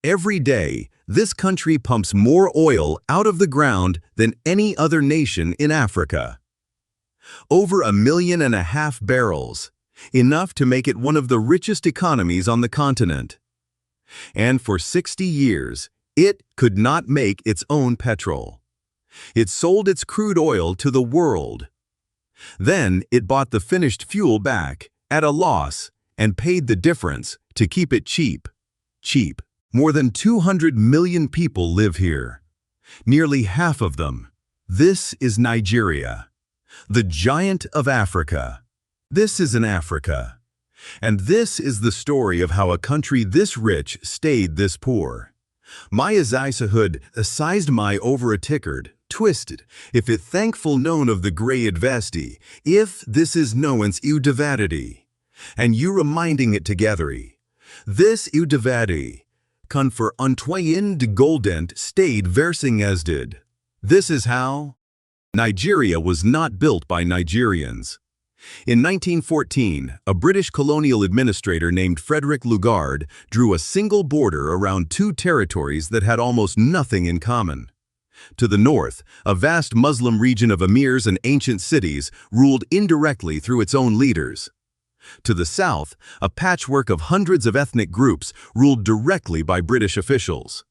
Every day, this country pumps more oil out of the ground than any other nation in Africa. Over 1.5 million barrels, enough to make it one of the richest economies on the continent. And for 60 years, it could not make its own petrol. It sold its crude oil to the world. Then it bought the finished fuel back at a loss and paid the difference to keep it cheap. More than 200 million people live here. Nearly half of them. This is Nigeria, the giant of Africa. This is in Africa. And this is the story of how a country this rich stayed this poor. My Azisahud sized my over a tickard, twisted, if it thankful known of the grey advesti, if this is knowance eu dividity, and you reminding it togethery. This eu dividity, kun for Antoine de Goldent stayed versing as did. This is how Nigeria was not built by Nigerians. In 1914, a British colonial administrator named Frederick Lugard drew a single border around two territories that had almost nothing in common. To the north, a vast Muslim region of emirs and ancient cities ruled indirectly through its own leaders. To the south, a patchwork of hundreds of ethnic groups ruled directly by British officials.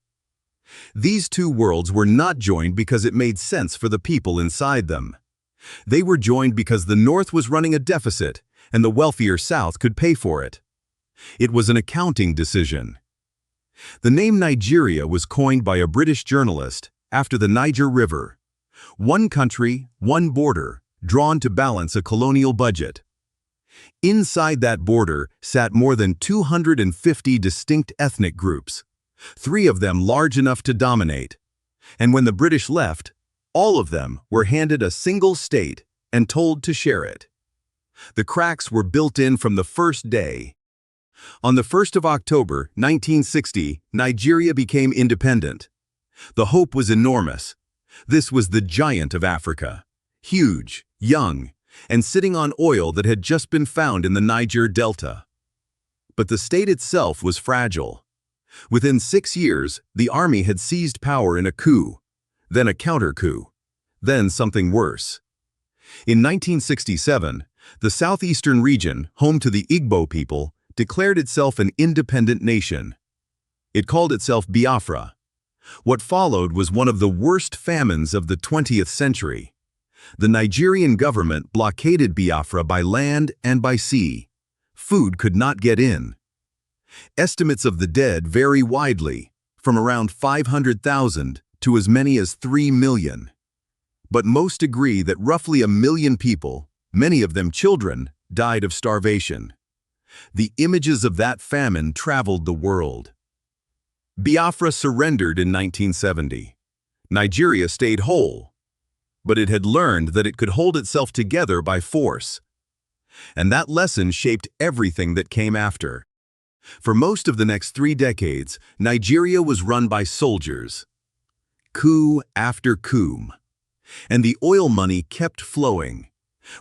These two worlds were not joined because it made sense for the people inside them. They were joined because the North was running a deficit and the wealthier South could pay for it. It was an accounting decision. The name Nigeria was coined by a British journalist after the Niger River. One country, one border, drawn to balance a colonial budget. Inside that border sat more than 250 distinct ethnic groups, 3 of them large enough to dominate. And when the British left, all of them were handed a single state and told to share it. The cracks were built in from the first day. On the 1st of October, 1960, Nigeria became independent. The hope was enormous. This was the giant of Africa, huge, young, and sitting on oil that had just been found in the Niger Delta. But the state itself was fragile. Within 6 years, the army had seized power in a coup, then a counter-coup, then something worse. In 1967, the southeastern region, home to the Igbo people, declared itself an independent nation. It called itself Biafra. What followed was one of the worst famines of the 20th century. The Nigerian government blockaded Biafra by land and by sea. Food could not get in. Estimates of the dead vary widely, from around 500,000 to as many as 3 million. But most agree that roughly 1 million people, many of them children, died of starvation. The images of that famine traveled the world. Biafra surrendered in 1970. Nigeria stayed whole. But it had learned that it could hold itself together by force. And that lesson shaped everything that came after. For most of the next 3 decades, Nigeria was run by soldiers. Coup after coup. And the oil money kept flowing,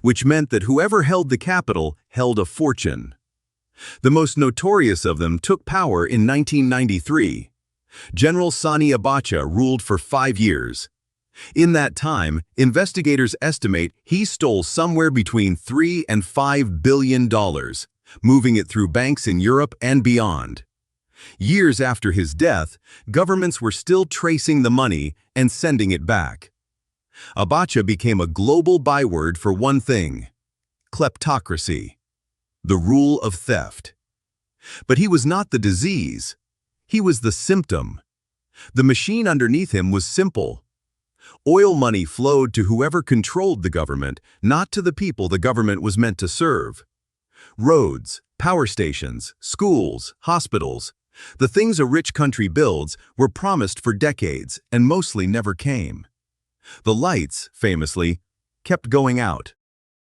which meant that whoever held the capital held a fortune. The most notorious of them took power in 1993. General Sani Abacha ruled for 5 years. In that time, investigators estimate he stole somewhere between $3 and $5 billion, moving it through banks in Europe and beyond. Years after his death, governments were still tracing the money and sending it back. Abacha became a global byword for one thing: kleptocracy, the rule of theft. But he was not the disease. He was the symptom. The machine underneath him was simple. Oil money flowed to whoever controlled the government, not to the people the government was meant to serve. Roads, power stations, schools, hospitals, the things a rich country builds, were promised for decades and mostly never came. The lights, famously, kept going out.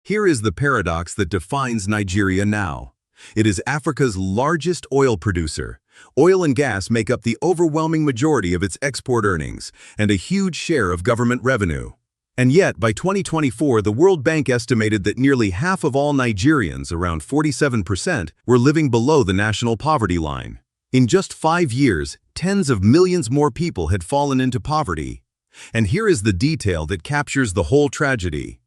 Here is the paradox that defines Nigeria now. It is Africa's largest oil producer. Oil and gas make up the overwhelming majority of its export earnings and a huge share of government revenue. And yet, by 2024, the World Bank estimated that nearly half of all Nigerians, around 47%, were living below the national poverty line. In just 5 years, tens of millions more people had fallen into poverty. And here is the detail that captures the whole tragedy.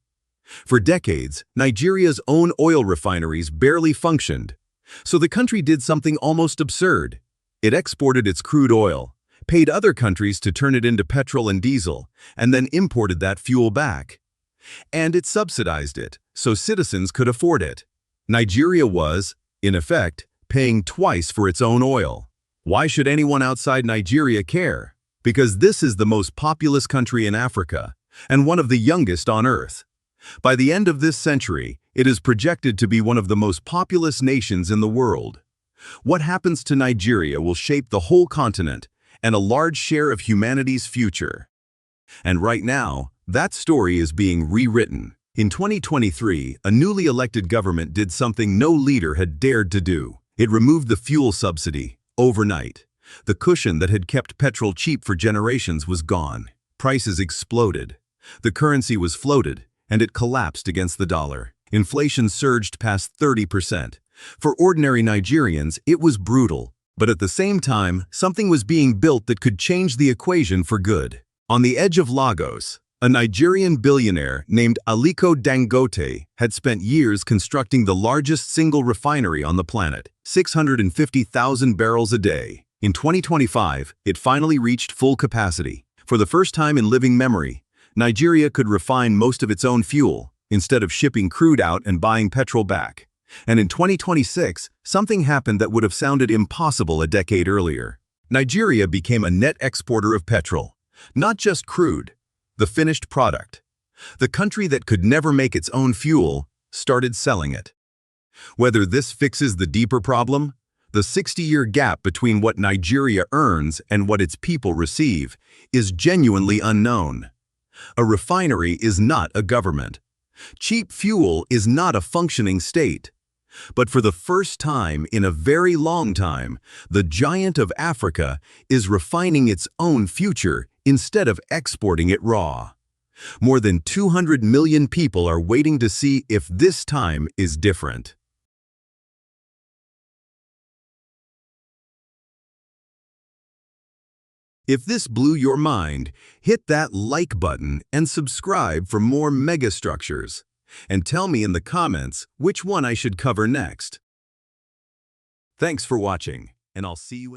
For decades, Nigeria's own oil refineries barely functioned. So the country did something almost absurd. It exported its crude oil, paid other countries to turn it into petrol and diesel, and then imported that fuel back. And it subsidized it, so citizens could afford it. Nigeria was, in effect, paying twice for its own oil. Why should anyone outside Nigeria care? Because this is the most populous country in Africa, and one of the youngest on Earth. By the end of this century, it is projected to be one of the most populous nations in the world. What happens to Nigeria will shape the whole continent and a large share of humanity's future. And right now, that story is being rewritten. In 2023, a newly elected government did something no leader had dared to do. It removed the fuel subsidy, overnight. The cushion that had kept petrol cheap for generations was gone. Prices exploded. The currency was floated, and it collapsed against the dollar. Inflation surged past 30%. For ordinary Nigerians, it was brutal. But at the same time, something was being built that could change the equation for good. On the edge of Lagos, a Nigerian billionaire named Aliko Dangote had spent years constructing the largest single refinery on the planet, 650,000 barrels a day. In 2025, it finally reached full capacity. For the first time in living memory, Nigeria could refine most of its own fuel, instead of shipping crude out and buying petrol back. And in 2026, something happened that would have sounded impossible a decade earlier. Nigeria became a net exporter of petrol, not just crude, the finished product. The country that could never make its own fuel started selling it. Whether this fixes the deeper problem, the 60-year gap between what Nigeria earns and what its people receive, is genuinely unknown. A refinery is not a government. Cheap fuel is not a functioning state. But for the first time in a very long time, the giant of Africa is refining its own future instead of exporting it raw. More than 200 million people are waiting to see if this time is different. If this blew your mind, hit that like button and subscribe for more megastructures. And tell me in the comments which one I should cover next. Thanks for watching, and I'll see you in